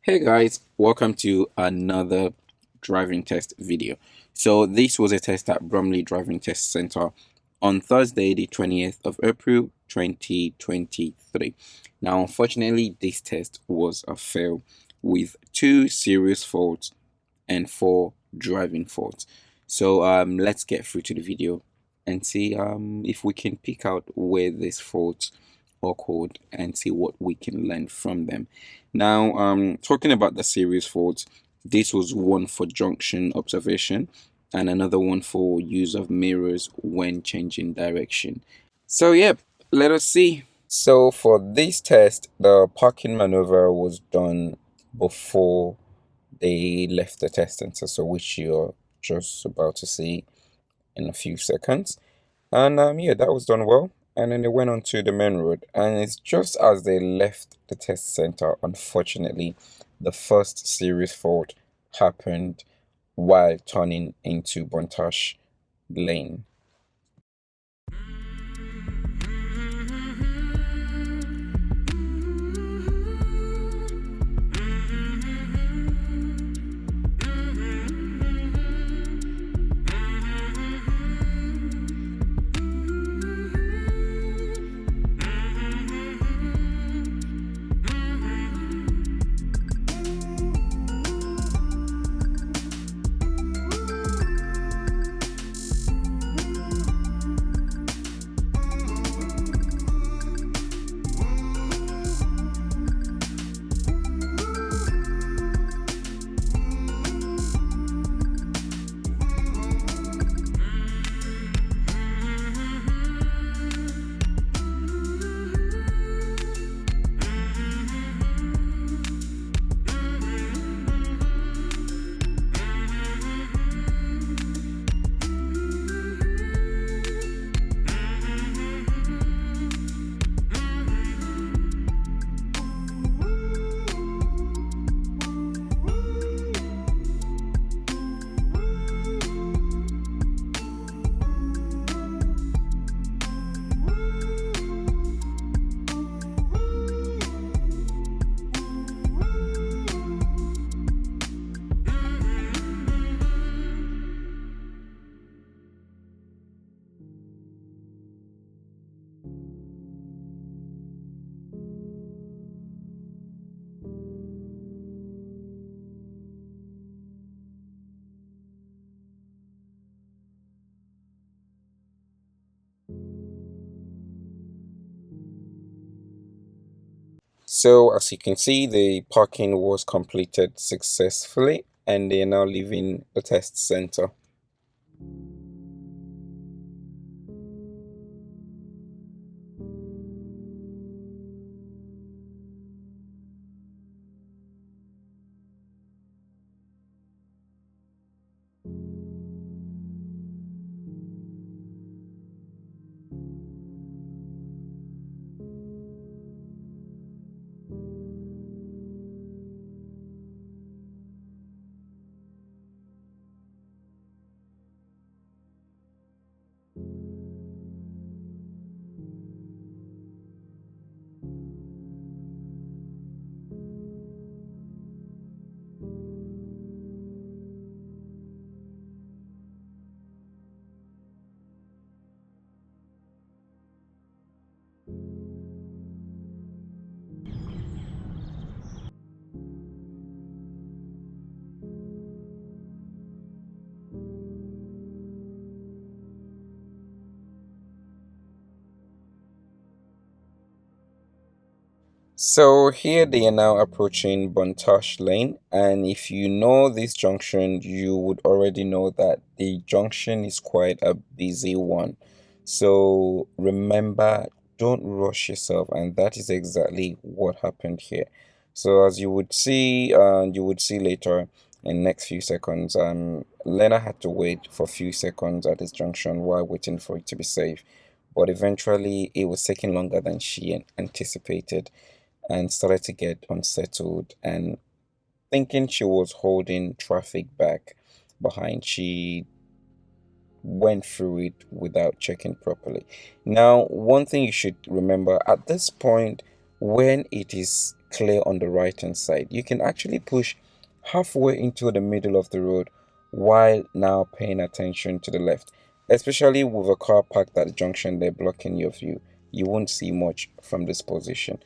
Hey guys, welcome to another driving test video. So this was a test at Bromley Driving Test Center on Thursday, the 20th of April 2023. Now, unfortunately, this test was a fail with 2 serious faults and 4 driving faults. So let's get through to the video and see if we can pick out where these faults occurred and see what we can learn from them. Now, talking about the serious faults, this was one for junction observation and another one for use of mirrors when changing direction. So, yeah, let us see. So, for this test, the parking maneuver was done before they left the test center, so which you're just about to see in a few seconds. And yeah, that was done well. And then they went on to the main road, and it's just as they left the test center, unfortunately, the first serious fault happened while turning into Bontash Lane. So, as you can see, the parking was completed successfully, and they are now leaving the test center. So here they are now approaching Bontash Lane, and if you know this junction, you would already know that the junction is quite a busy one. So remember, don't rush yourself, and that is exactly what happened here. So as you would see later in next few seconds, Lena had to wait for a few seconds at this junction while waiting for it to be safe, but eventually it was taking longer than she anticipated and started to get unsettled and thinking she was holding traffic back behind. She went through it without checking properly. Now, one thing you should remember at this point, when it is clear on the right hand side, you can actually push halfway into the middle of the road while now paying attention to the left, especially with a car parked at the junction there blocking your view. You won't see much from this position.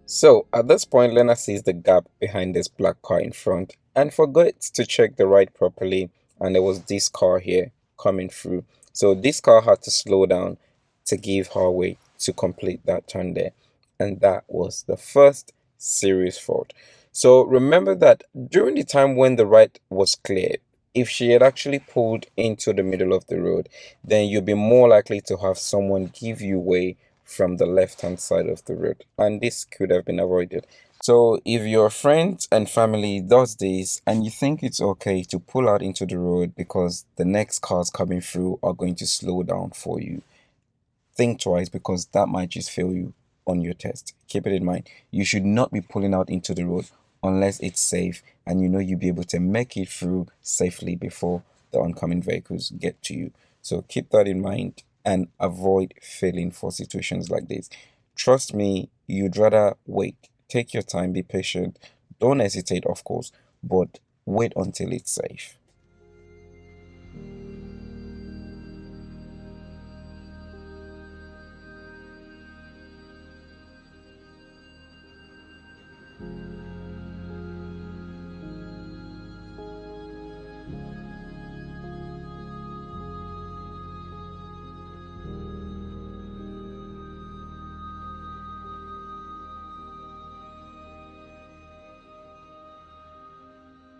So at this point, Lena sees the gap behind this black car in front and forgets to check the right properly. And there was this car here coming through. So this car had to slow down to give her way to complete that turn there. And that was the first serious fault. So remember that during the time when the right was clear, if she had actually pulled into the middle of the road, then you'd be more likely to have someone give you way from the left hand side of the road, and this could have been avoided. So if your friends and family does this and you think it's okay to pull out into the road because the next cars coming through are going to slow down for you, think twice, because that might just fail you on your test. Keep it in mind. You should not be pulling out into the road unless it's safe and you know you'll be able to make it through safely before the oncoming vehicles get to you. So keep that in mind and avoid failing for situations like this. Trust me, you'd rather wait. Take your time, be patient. Don't hesitate, of course, but wait until it's safe.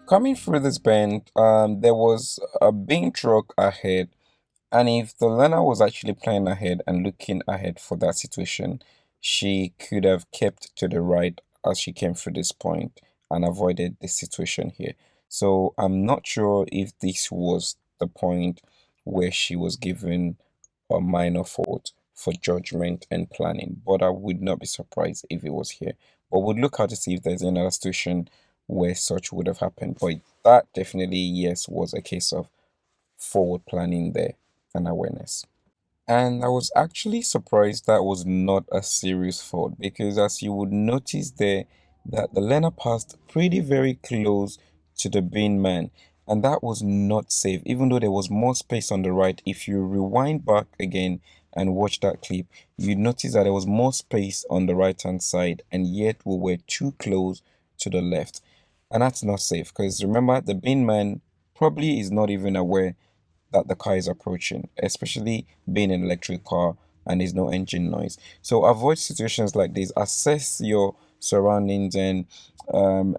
Coming through this bend, there was a big truck ahead, and if the learner was actually planning ahead and looking ahead for that situation, she could have kept to the right as she came through this point and avoided this situation here. So I'm not sure if this was the point where she was given a minor fault for judgment and planning, but I would not be surprised if it was here. But we'll look out to see if there's another situation where such would have happened. But that definitely, yes, was a case of forward planning there and awareness. And I was actually surprised that was not a serious fault, because as you would notice there, that the learner passed pretty very close to the bin man, and that was not safe. Even though there was more space on the right, if you rewind back again and watch that clip, you notice that there was more space on the right hand side, and yet we were too close to the left. And that's not safe, because remember, the bin man probably is not even aware that the car is approaching, especially being an electric car and there's no engine noise. So avoid situations like this. Assess your surroundings and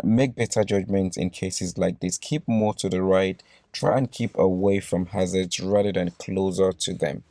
make better judgments in cases like this. Keep more to the right. Try and keep away from hazards rather than closer to them.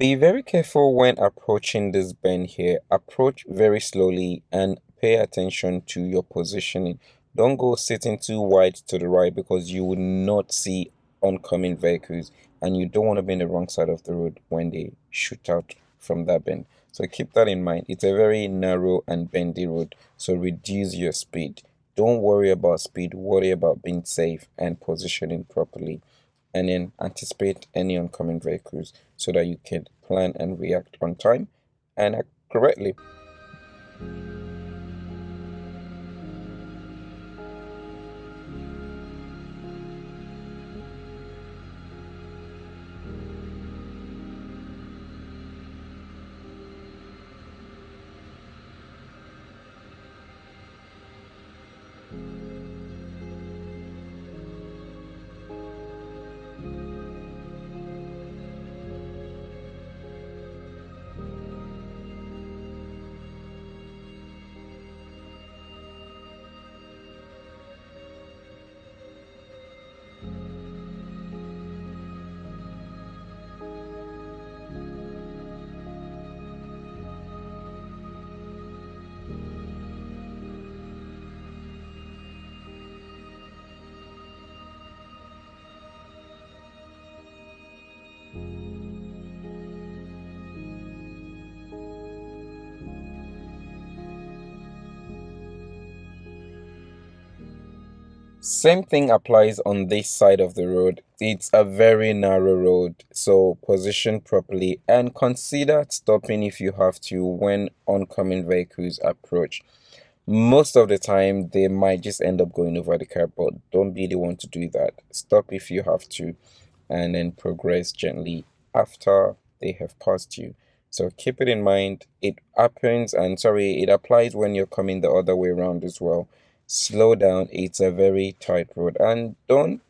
Be very careful when approaching this bend here. Approach very slowly and pay attention to your positioning. Don't go sitting too wide to the right because you will not see oncoming vehicles and you don't want to be in the wrong side of the road when they shoot out from that bend. So keep that in mind. It's a very narrow and bendy road, so reduce your speed. Don't worry about speed, worry about being safe and positioning properly, and then anticipate any oncoming vehicles so that you can plan and react on time and act correctly. Same thing applies on this side of the road. It's a very narrow road, so position properly and consider stopping if you have to when oncoming vehicles approach. Most of the time, they might just end up going over the curb, but don't really want to do that. Stop if you have to, and then progress gently after they have passed you. So keep it in mind. It happens, and sorry, it applies when you're coming the other way around as well. Slow down. It's a very tight road, and don't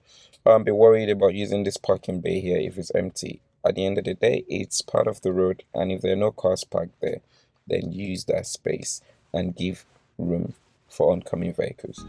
be worried about using this parking bay here if it's empty. At the end of the day, it's part of the road, and if there are no cars parked there, then use that space and give room for oncoming vehicles.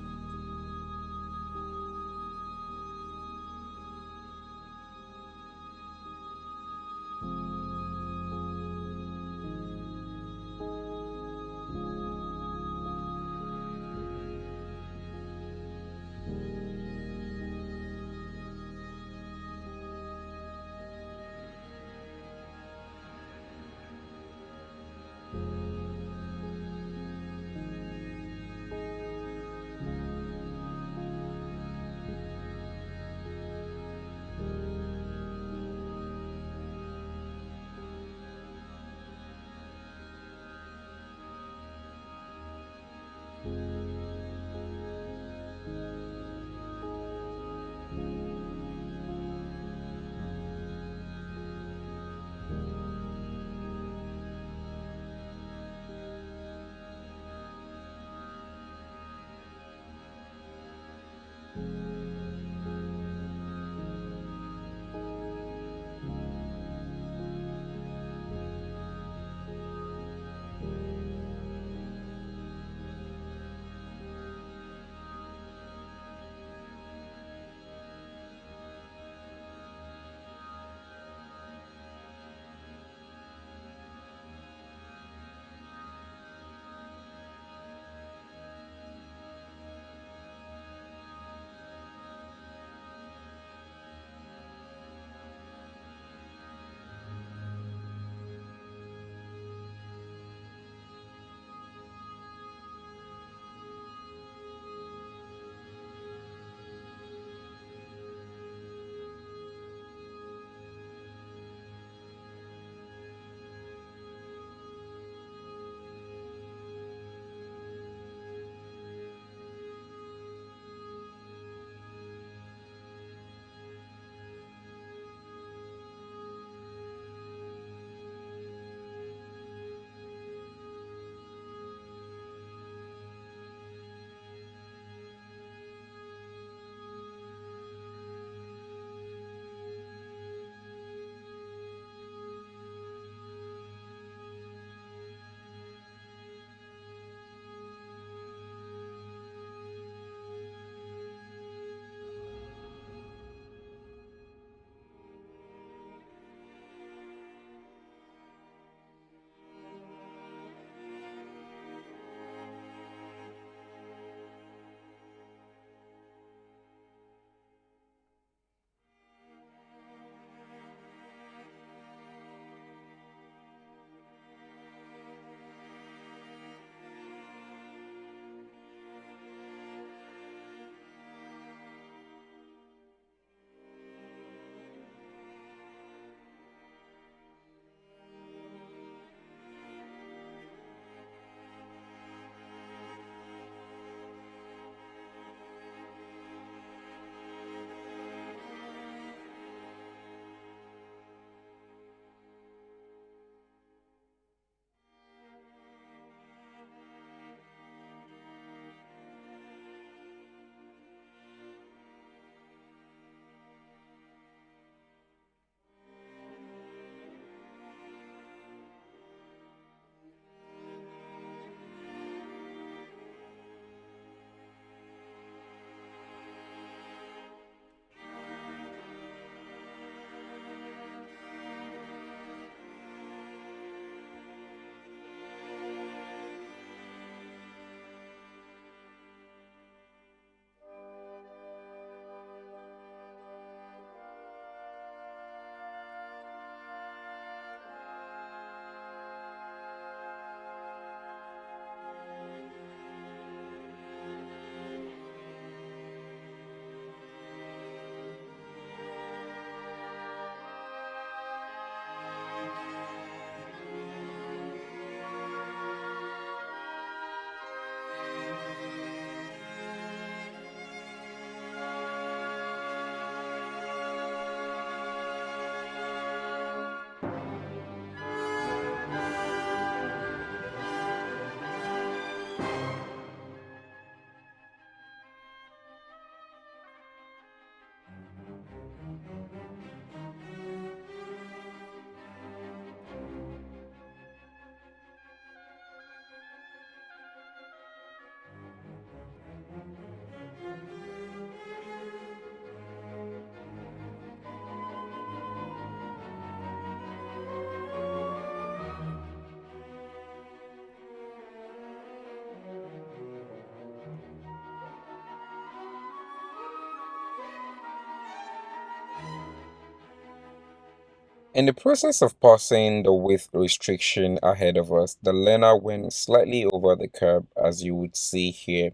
In the process of passing the width restriction ahead of us, the learner went slightly over the curb, as you would see here,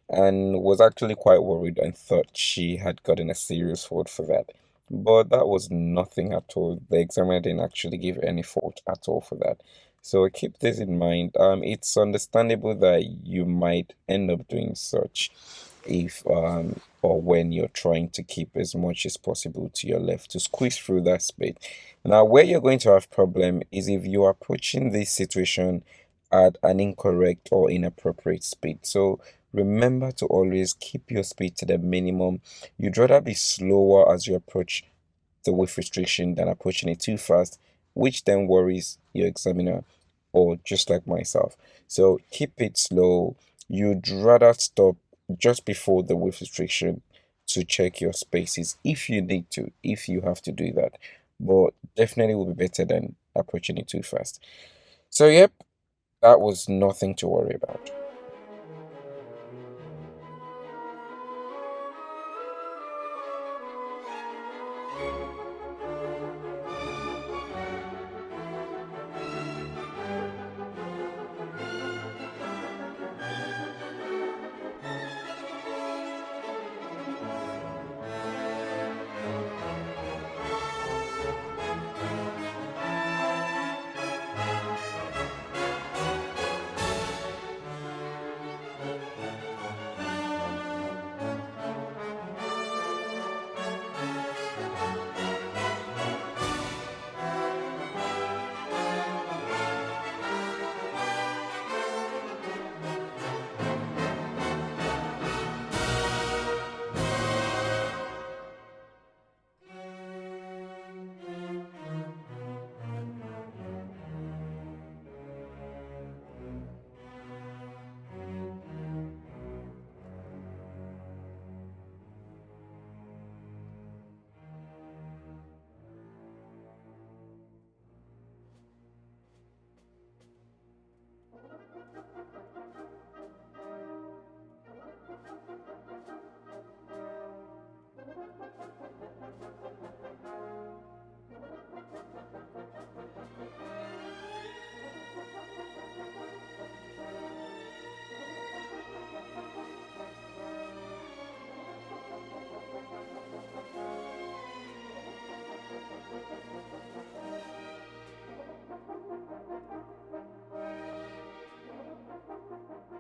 and was actually quite worried and thought she had gotten a serious fault for that. But that was nothing at all. The examiner didn't actually give any fault at all for that. So keep this in mind. It's understandable that you might end up doing such if or when you're trying to keep as much as possible to your left to squeeze through that space. Now, where you're going to have problem is if you are approaching this situation at an incorrect or inappropriate speed. So remember to always keep your speed to the minimum. You'd rather be slower as you approach the width restriction than approaching it too fast, which then worries your examiner or just like myself. So keep it slow. You'd rather stop just before the width restriction to check your spaces if you need to, if you have to do that. But definitely will be better than approaching it too fast. So, yep, that was nothing to worry about.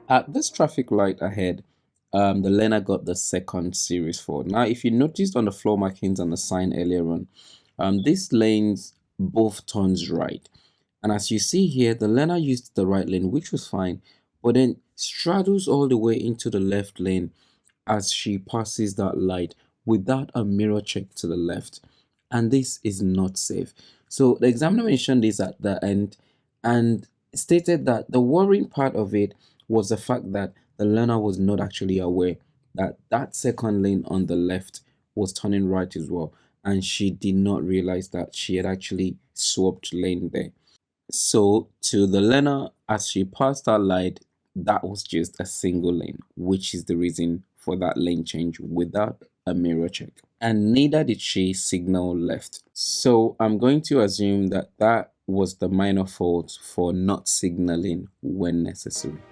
At this traffic light ahead, the learner got the second series fault. Now, if you noticed on the floor markings and the sign earlier on, these lanes both turns right. And as you see here, the learner used the right lane, which was fine, but then straddles all the way into the left lane as she passes that light without a mirror check to the left. And this is not safe. So the examiner mentioned this at the end and stated that the worrying part of it was the fact that the learner was not actually aware that that second lane on the left was turning right as well. And she did not realize that she had actually swapped lane there. So to the learner, as she passed that light, that was just a single lane, which is the reason for that lane change without a mirror check. And neither did she signal left. So I'm going to assume that that was the minor fault for not signaling when necessary.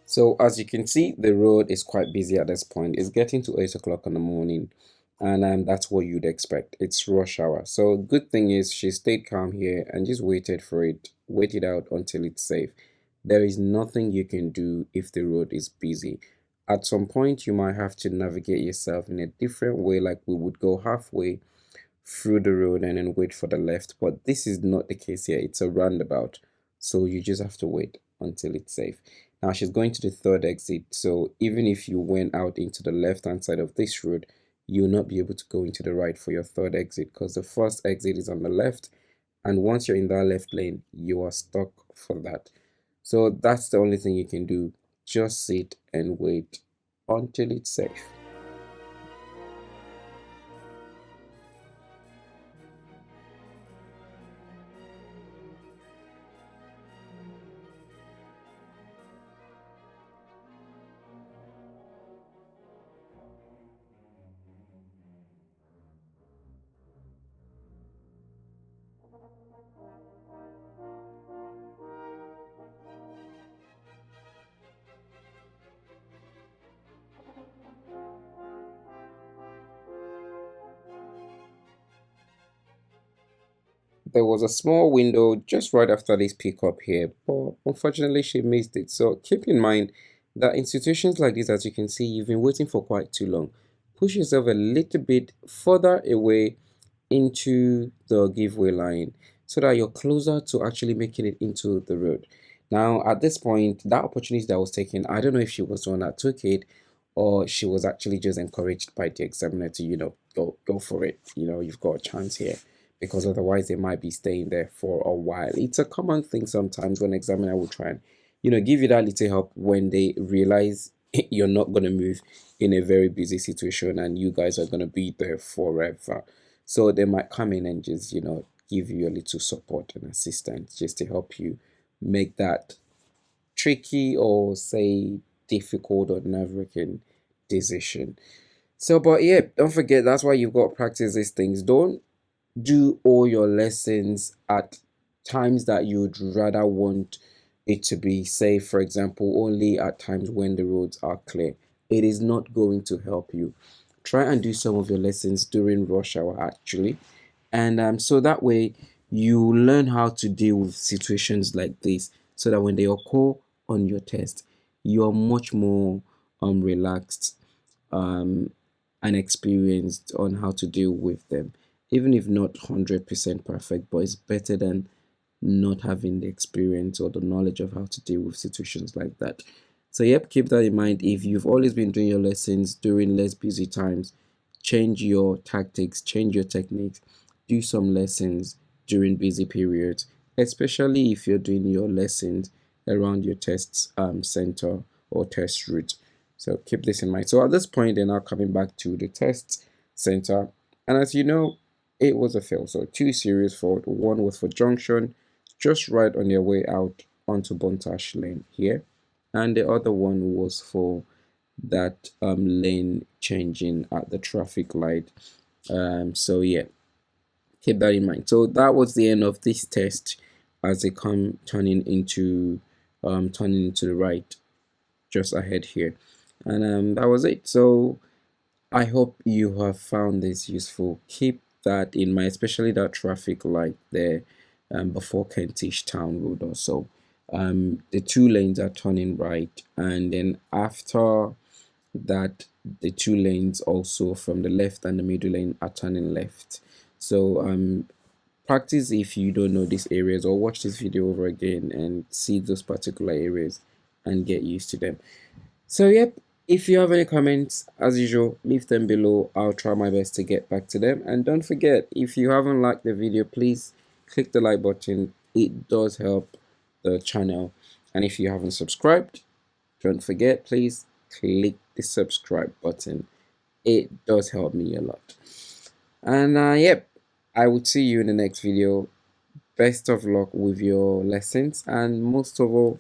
So as you can see, the road is quite busy at this point. It's getting to 8 o'clock in the morning, and that's what you'd expect. It's rush hour. So good thing is she stayed calm here and just waited for it, waited out until it's safe. There is nothing you can do if the road is busy. At some point, you might have to navigate yourself in a different way, like we would go halfway through the road and then wait for the left. But this is not the case here. It's a roundabout. So you just have to wait until it's safe. Now she's going to the third exit. So even if you went out into the left hand side of this road, you'll not be able to go into the right for your third exit because the first exit is on the left. And once you're in that left lane, you are stuck for that. So that's the only thing you can do. Just sit and wait until it's safe. There was a small window just right after this pickup here, but unfortunately she missed it. So keep in mind that in situations like this, as you can see, you've been waiting for quite too long. Push yourself a little bit further away into the giveaway line so that you're closer to actually making it into the road. Now, at this point, that opportunity that was taken, I don't know if she was the one that took it or she was actually just encouraged by the examiner to, go for it. You've got a chance here because otherwise they might be staying there for a while. It's a common thing sometimes when examiner will try and, give you that little help when they realize you're not going to move in a very busy situation and you guys are going to be there forever. So they might come in and just, give you a little support and assistance just to help you make that tricky or say difficult or nerve-wracking decision. So, but yeah, don't forget that's why you've got to practice these things. Don't do all your lessons at times that you'd rather want it to be, say for example, only at times when the roads are clear. It is not going to help you. Try and do some of your lessons during rush hour actually, and so that way you learn how to deal with situations like this so that when they occur on your test you're much more relaxed um and experienced on how to deal with them, even if not 100% perfect, but it's better than not having the experience or the knowledge of how to deal with situations like that. So yep, keep that in mind. If you've always been doing your lessons during less busy times, change your tactics, change your techniques, do some lessons during busy periods, especially if you're doing your lessons around your tests center or test route. So keep this in mind. So at this point, they're now coming back to the test center. And as you know, it was a fail. So two serious fault. One was for Junction, just right on their way out onto Bontash Lane here. And the other one was for that lane changing at the traffic light. So yeah, keep that in mind. So that was the end of this test as they come turning into the right just ahead here. And that was it. So I hope you have found this useful. Keep that in mind, especially that traffic light there before Kentish Town Road also. The two lanes are turning right, and then after that, the two lanes also from the left and the middle lane are turning left. So practice if you don't know these areas, or watch this video over again and see those particular areas and get used to them. So yep, if you have any comments, as usual, leave them below. I'll try my best to get back to them. And don't forget, if you haven't liked the video, please click the like button. It does help the channel. And if you haven't subscribed, don't forget, please click the subscribe button. It does help me a lot. And yep, I will see you in the next video. Best of luck with your lessons, and most of all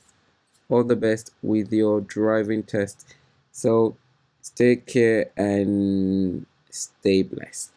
the best with your driving test. So take care and stay blessed.